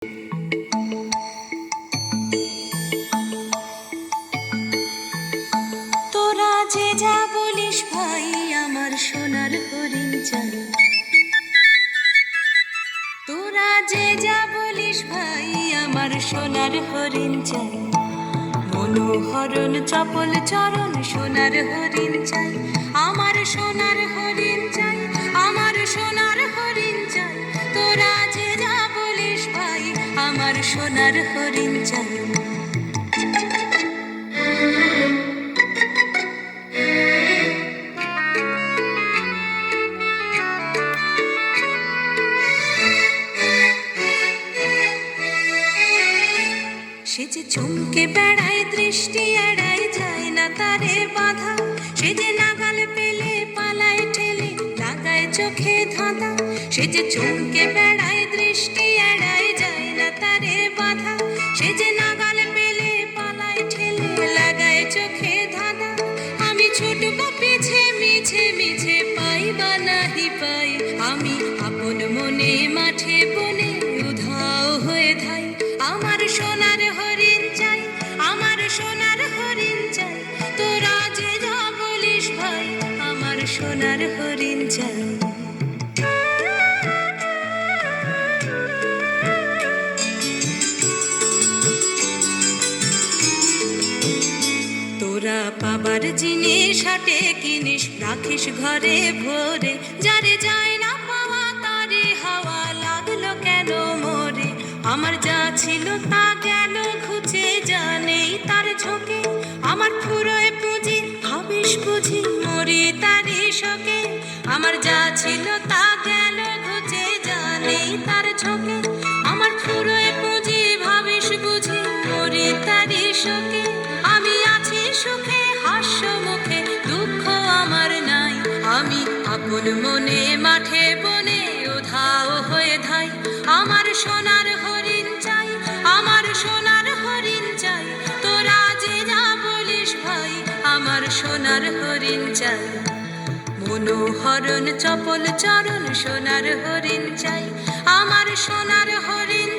তোরা যে যা বলিস ভাই, আমার সোনার হরিণ চাই। তোরা যে যা বলিস ভাই, আমার সোনার হরিণ চাই। মনোহরণ চপল চরণ সোনার হরিণ চাই। আমার সোনার হরিণ চাই, আমার সোনার হরিণ চাই। তোরা যে যা বলিস ভাই, আমার সোনার হরিণ চাই। সে যে চমকে বেড়ায়, দৃষ্টি এড়ায়, যায় না তারে বাধা। সে যে নাগাল পেলে পালায় ঠেলে, লাগায় চোখে ধাঁধা। সে যে চমকে বেড়ায়, দৃষ্টি এড়ায়, যায় না তারে বাধা। সে যে নাগাল পেলে পালায় ঠেলে, লাগায় চোখে ধাঁধা। আমি ছুটবো পিছে মিছে মিছে, পাই বা নাহি পাই। আমি আপন মনে মাঠে বনে উধাও হয়ে ধাই। আমার সোনার হরিণ চাই, আমার সোনার হরিণ চাই। তোরা যে যা বলিস ভাই, আমার সোনার হরিণ চাই। তোরা পাবার জিনিস হাটে কিনিস, রাখিস ঘরে ভরে। যারে যায় না পাওয়া তারে হাওয়া লাগলো কেন মোরে। আমার যা ছিল তা গেল ঘুচে, জানেই তার ঝোঁকে। আমার ফুরোয় পুঁজি ভাবিস বুঝি, মরি তারি শোকে। আমার যা ছিল তা গেল ঘুচে, জানেই তার ঝোঁকে। আমার ফুরোয় পুঁজি ভাবিস বুঝি, মরি তারি শোকে। আমি আছি সুখে হাস্য মুখে, দুঃখ আমার নাই। আমি আপন মনে মাঠে বনে উধাও হয়ে ধাই। আমার সোনার হরিণ চাই, আমার সোনার হরিণ চাই। তোরা যে যা বলিস ভাই, আমার সোনার হরিণ চাই। মনোহরণ চপল চরণ সোনার হরিণ চাই। আমার সোনার হরিণ